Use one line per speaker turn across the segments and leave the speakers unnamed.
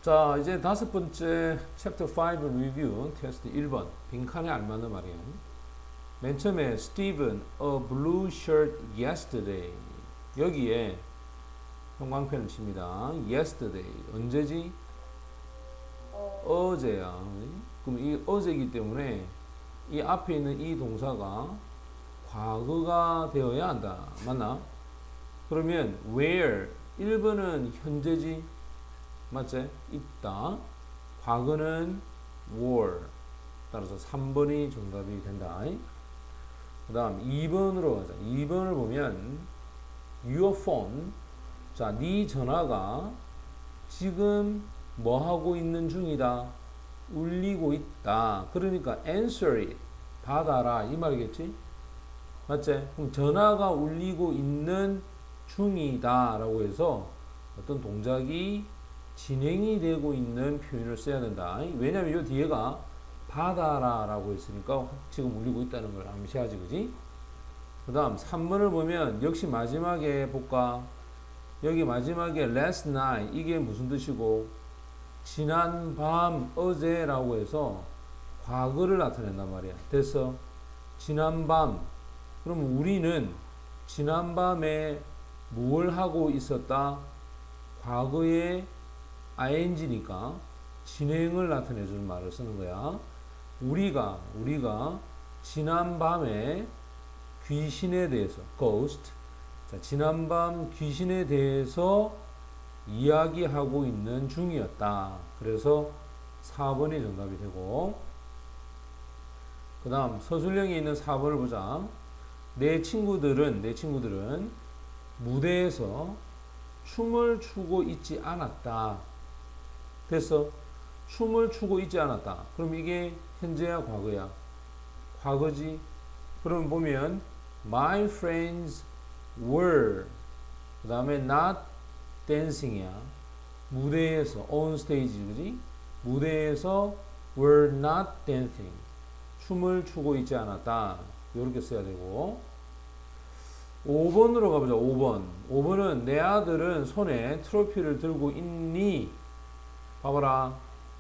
자, 이제 다섯 번째 챕터 5 리뷰 테스트 1번 빈칸에 알맞는 말이에요. 맨 처음에 Steven, a blue shirt yesterday. 여기에 형광펜을 칩니다. yesterday 언제지? 어제야. 그럼 이 어제이기 때문에 이 앞에 있는 이 동사가 과거가 되어야 한다. 맞나? 그러면 where 1번은 현재지. 맞지? 있다. 과거는 were. 따라서 3번이 정답이 된다. 그 다음 2번으로 가자. 2번을 보면 your phone. 자, 네 전화가 지금 뭐 하고 있는 중이다. 울리고 있다. 그러니까 answer it. 받아라. 이 말이겠지? 맞지? 그럼 전화가 울리고 있는 중이다. 라고 해서 어떤 동작이 진행이 되고 있는 표현을 써야 된다. 왜냐면 이 뒤에가 받아라 라고 했으니까 지금 울리고 있다는 걸 암시하지, 그지? 그 다음 3번을 보면 역시 마지막에 볼까? 여기 마지막에 last night 이게 무슨 뜻이고 지난 밤 어제라고 해서 과거를 나타낸단 말이야. 됐어? 지난 밤. 그럼 우리는 지난 밤에 뭘 하고 있었다? 과거에 ing니까 진행을 나타내주는 말을 쓰는 거야. 우리가 지난 밤에 귀신에 대해서 ghost. 자, 지난밤 귀신에 대해서 이야기하고 있는 중이었다. 그래서 4번이 정답이 되고, 그 다음 서술형에 있는 4번을 보자. 내 친구들은 무대에서 춤을 추고 있지 않았다. 됐어? 춤을 추고 있지 않았다. 그럼 이게 현재야 과거야? 과거지. 그럼 보면 my friends were 그 다음에 not dancing이야. 무대에서 on stage, 그지? 무대에서 were not dancing. 춤을 추고 있지 않았다. 이렇게 써야 되고, 5번으로 가보자. 5번. 5번은 내 아들은 손에 트로피를 들고 있니? 봐봐라.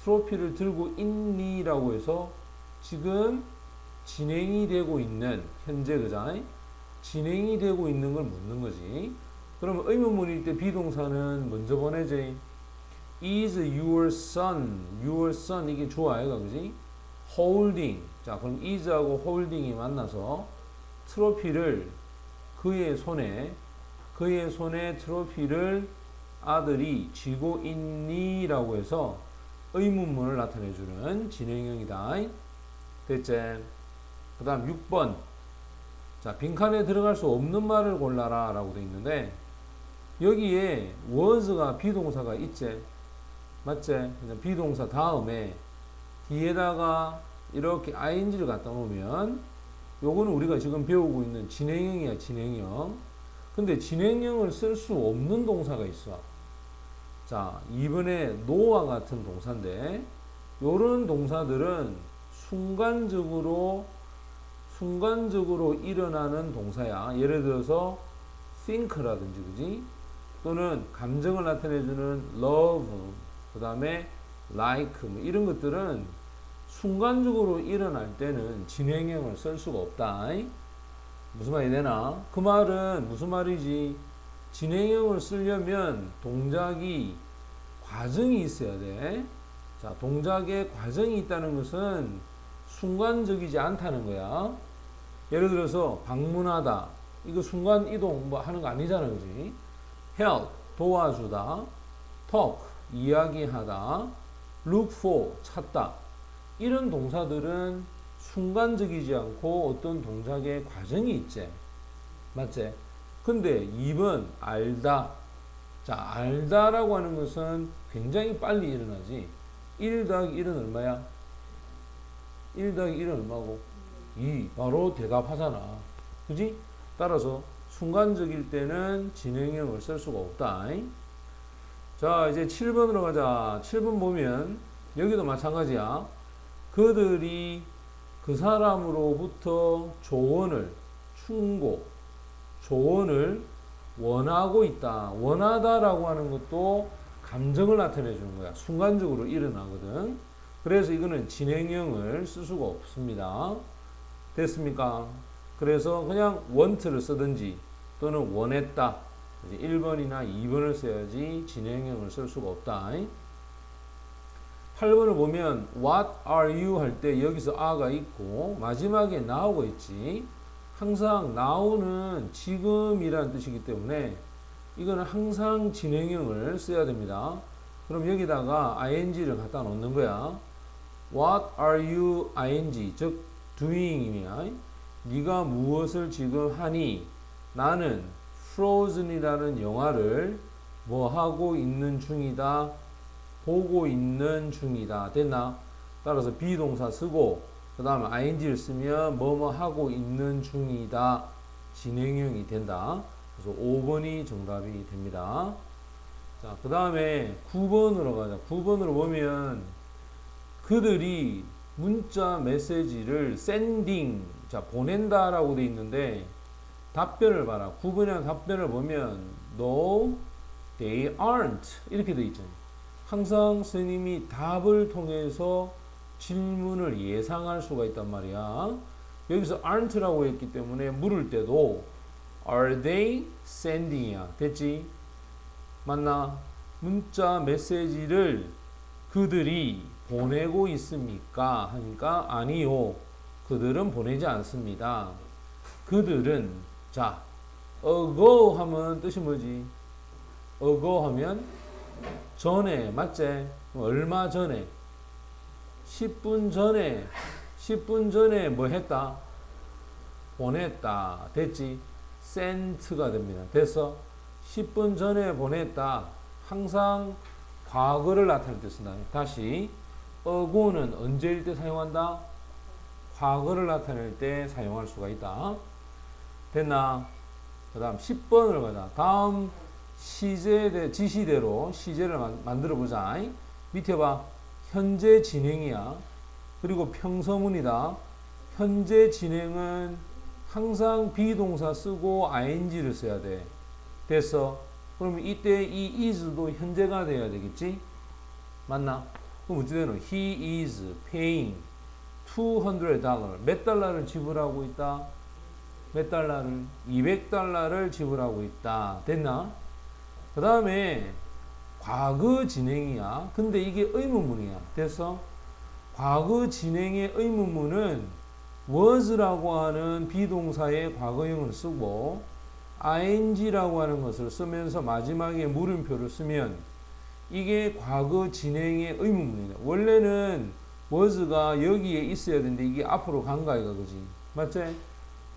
트로피를 들고 있니? 라고 해서 지금 진행이 되고 있는 현재 그자 진행이 되고 있는 걸 묻는 거지. 그러면 의문문일 때 비동사는 먼저 보내지. Is your son 이게 주어가 그지? holding. 자, 그럼 is하고 holding이 만나서 트로피를 그의 손에 트로피를 아들이 쥐고 있니? 라고 해서 의문문을 나타내주는 진행형이다. 됐지? 그 다음 6번. 자, 빈칸에 들어갈 수 없는 말을 골라라 라고 되어 있는데, 여기에 was가 비동사가 있지? 맞지? 비동사 다음에 뒤에다가 이렇게 ing를 갖다 놓으면 요거는 우리가 지금 배우고 있는 진행형이야. 진행형. 근데 진행형을 쓸 수 없는 동사가 있어. 자, 이번에 no와 같은 동사인데, 요런 동사들은 순간적으로 일어나는 동사야. 예를 들어서 think라든지, 그지? 또는 감정을 나타내주는 love, 그 다음에 like, 뭐 이런 것들은 순간적으로 일어날 때는 진행형을 쓸 수가 없다. 무슨 말이 되나? 그 말은 무슨 말이지? 진행형을 쓰려면 동작이 과정이 있어야 돼. 자, 동작에 과정이 있다는 것은 순간적이지 않다는 거야. 예를 들어서 방문하다. 이거 순간 이동 뭐 하는 거 아니잖아, 그지? help 도와주다. talk 이야기하다. look for 찾다. 이런 동사들은 순간적이지 않고 어떤 동작의 과정이 있지. 맞지? 근데 2번 알다. 자, 알다라고 하는 것은 굉장히 빨리 일어나지. 1 더하기 1은 얼마야? 1 더하기 1은 얼마고? 2. 바로 대답하잖아. 그지? 따라서 순간적일 때는 진행형을 쓸 수가 없다. 자, 이제 7번으로 가자. 7번 보면 여기도 마찬가지야. 그들이 그 사람으로부터 조언을 원하고 있다. 원하다라고 하는 것도 감정을 나타내 주는 거야. 순간적으로 일어나거든. 그래서 이거는 진행형을 쓸 수가 없습니다. 됐습니까? 그래서 그냥 want를 쓰든지 또는 원했다. 1번이나 2번을 써야지 진행형을 쓸 수가 없다. 8번을 보면 what are you 할 때 여기서 are가 있고 마지막에 now가 있지. 항상 now는 지금이라는 뜻이기 때문에 이거는 항상 진행형을 써야 됩니다. 그럼 여기다가 ing를 갖다 놓는 거야. What are you ing 즉 doing이야. 네가 무엇을 지금 하니? 나는 Frozen이라는 영화를 뭐 하고 있는 중이다. 보고 있는 중이다. 됐나? 따라서 비동사 쓰고 그 다음에 ing를 쓰면 뭐뭐 하고 있는 중이다. 진행형이 된다. 그래서 5번이 정답이 됩니다. 자, 그 다음에 9번으로 가자. 9번으로 보면 그들이 문자 메시지를 sending, 자, 보낸다라고 돼 있는데 답변을 봐라. 9번이라는 답변을 보면 no, they aren't 이렇게 돼 있잖아요. 항상 스님이 답을 통해서 질문을 예상할 수가 있단 말이야. 여기서 aren't라고 했기 때문에 물을 때도 are they sending이야. 됐지? 맞나? 문자 메시지를 그들이 보내고 있습니까? 하니까 아니요. 그들은 보내지 않습니다. 그들은 자 ago 하면 뜻이 뭐지? ago 하면 전에 맞지? 얼마 전에 10분 전에 뭐 했다? 보냈다. 됐지? sent가 됩니다. 됐어? 10분 전에 보냈다. 항상 과거를 나타낼 때 쓴다. 다시 ago는 언제일 때 사용한다? 과거를 나타낼 때 사용할 수가 있다. 됐나? 그 다음 10번을 가자. 다음 지시대로 시제를 만들어 보자. 밑에 봐. 현재 진행이야. 그리고 평서문이다. 현재 진행은 항상 비동사 쓰고 ing를 써야 돼. 됐어? 그러면 이때 이 is도 현재가 돼야 되겠지? 맞나? 그럼 어찌 되노? He is paying $200. 몇 달러를 지불하고 있다? 몇 달러를? $200를 지불하고 있다. 됐나? 그 다음에 과거 진행이야. 근데 이게 의문문이야. 됐어? 과거 진행의 의문문은 was라고 하는 비동사의 과거형을 쓰고 ing라고 하는 것을 쓰면서 마지막에 물음표를 쓰면 이게 과거 진행의 의문문이다. 원래는 was가 여기에 있어야 되는데 이게 앞으로 간 거야, 그지? 맞지?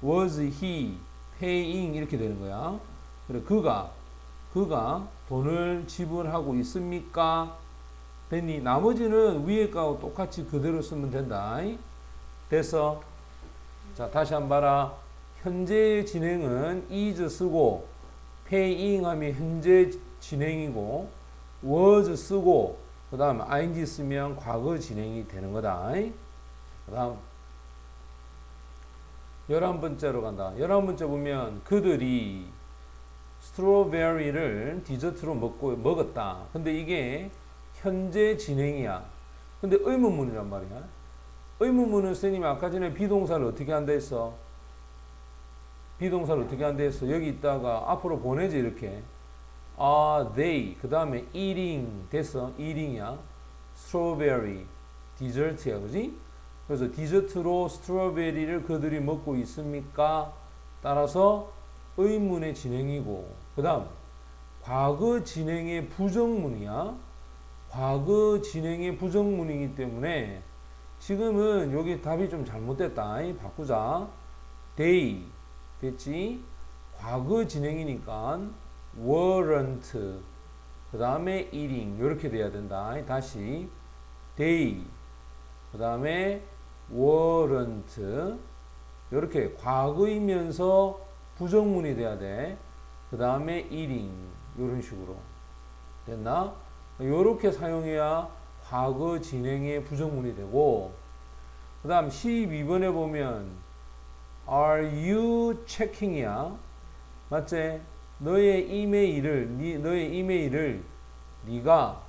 Was he paying 이렇게 되는 거야. 그래, 그가 돈을 지불하고 있습니까? 됐니? 나머지는 위에 거하고 똑같이 그대로 쓰면 된다. 됐어? 자, 다시 한번 봐라. 현재 진행은 is 쓰고 paying 하면 현재 진행이고 was 쓰고 그 다음 ing 쓰면 과거 진행이 되는 거다. 그 다음 11번째로 간다. 11번째 보면 그들이 스트로베리를 디저트로 먹었다. 근데 이게 현재 진행이야. 근데 의문문이란 말이야. 의문문은 선생님이 아까 전에 비동사를 어떻게 한다 했어? 비동사를 어떻게 한다 했어? 여기 있다가 앞으로 보내지 이렇게. they 그 다음에 eating 됐어. eating이야. strawberry 디저트야, 그지? 그래서 디저트로 스트로베리를 그들이 먹고 있습니까? 따라서 의문의 진행이고 그 다음 과거 진행의 부정문이야. 과거 진행의 부정문이기 때문에 지금은 여기 답이 좀 잘못됐다. 바꾸자. they 됐지? 과거 진행이니까 weren't 그 다음에 eating 이렇게 돼야 된다. 다시 they 그 다음에 weren't 이렇게 과거이면서 부정문이 돼야 돼. 그 다음에 eating 이런 식으로 됐나? 이렇게 사용해야 과거 진행의 부정문이 되고 그 다음 12번에 보면 Are you checking이야. 맞지? 너의 이메일을 네가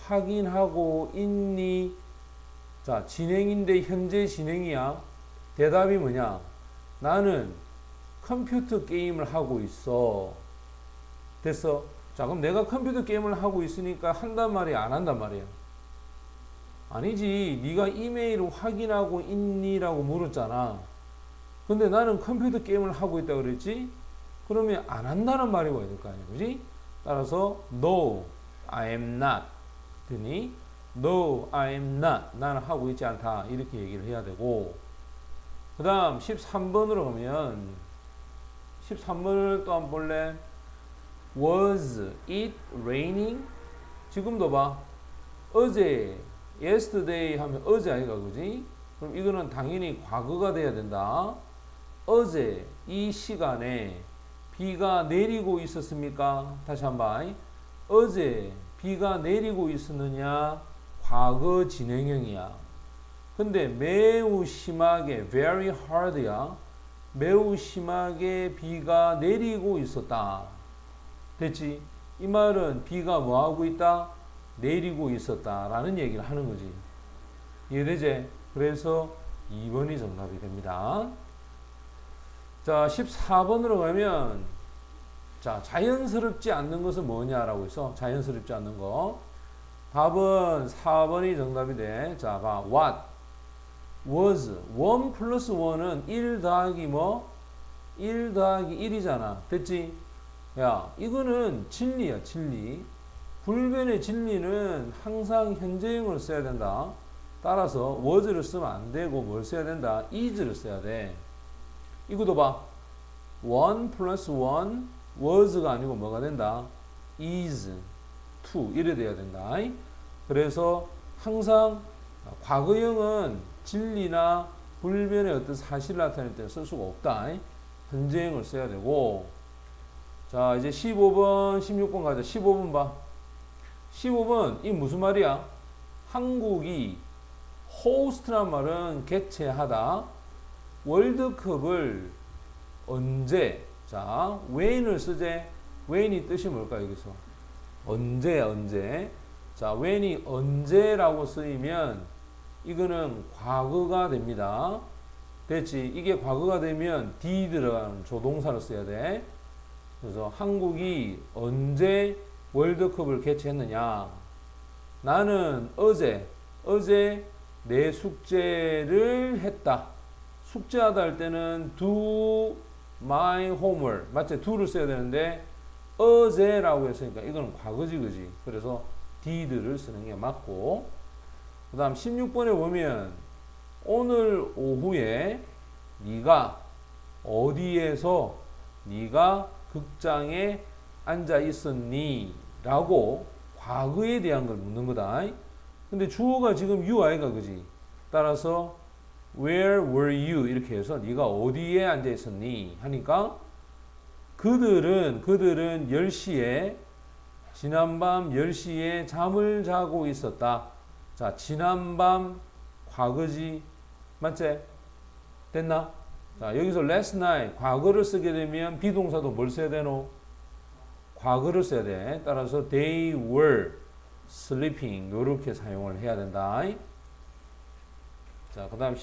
확인하고 있니? 자, 진행인데 현재 진행이야. 대답이 뭐냐? 나는 컴퓨터 게임을 하고 있어. 됐어? 자, 그럼 내가 컴퓨터 게임을 하고 있으니까 한단 말이야, 안 한단 말이야? 아니지. 네가 이메일을 확인하고 있니? 라고 물었잖아. 근데 나는 컴퓨터 게임을 하고 있다 그랬지? 그러면 안 한다는 말이 와야 될 거 아니야, 그지? 따라서 No, I am not. 그니 No, I am not. 나는 하고 있지 않다. 이렇게 얘기를 해야 되고. 그 다음 13번으로 가면 13번을 또 한번 볼래? Was it raining? 지금도 봐. 어제 yesterday 하면 어제 아이가 그지? 그럼 이거는 당연히 과거가 돼야 된다. 어제 이 시간에 비가 내리고 있었습니까? 다시 한번. 어제 비가 내리고 있었느냐? 과거 진행형이야. 근데 매우 심하게 very hard야. 매우 심하게 비가 내리고 있었다. 됐지? 이 말은 비가 뭐 하고 있다? 내리고 있었다 라는 얘기를 하는 거지. 이해되지? 그래서 2번이 정답이 됩니다. 자, 14번으로 가면 자, 자연스럽지 않는 것은 뭐냐라고 해서 자연스럽지 않는 거. 답은 4번이 정답이 돼. 자, 봐. What was 1 플러스 1은 1 더하기 뭐? 1 더하기 1이잖아. 됐지? 야, 이거는 진리야, 진리. 불변의 진리는 항상 현재형을 써야 된다. 따라서 was를 쓰면 안 되고 뭘 써야 된다? is를 써야 돼. 이것도 봐. 1 플러스 1 was가 아니고 뭐가 된다? is, to 이래 돼야 된다. 그래서 항상 과거형은 진리나 불변의 어떤 사실을 나타낼 때 쓸 수가 없다. 현재형을 써야 되고. 자, 이제 15번, 16번 가자. 15번 봐. 15번, 이 무슨 말이야? 한국이 호스트란 말은 개최하다. 월드컵을 언제? 자, when을 쓰재. when이 뜻이 뭘까, 여기서? 언제, 언제. 자, when이 언제라고 쓰이면 이거는 과거가 됩니다. 됐지? 이게 과거가 되면 d 들어가는 조동사를 써야 돼. 그래서 한국이 언제 월드컵을 개최했느냐? 나는 어제 내 숙제를 했다. 숙제하다 할 때는 do my homework. 맞지? do를 써야 되는데 어제라고 했으니까 이건 과거지, 그지? 그래서 did를 쓰는 게 맞고. 그 다음 16번에 보면 오늘 오후에 네가 어디에서 네가 극장에 앉아 있었니? 라고 과거에 대한 걸 묻는 거다. 근데 주어가 지금 you 아이가 그지? 따라서 where were you? 이렇게 해서 네가 어디에 앉아 있었니? 하니까 그들은 10시에 지난밤 10시에 잠을 자고 있었다. 자, 지난밤 과거지. 맞지? 됐나? 자, 여기서 last night 과거를 쓰게 되면 비동사도 뭘 써야 되노? 과거를 써야 돼. 따라서 they were sleeping 이렇게 사용을 해야 된다. 자, 그 다음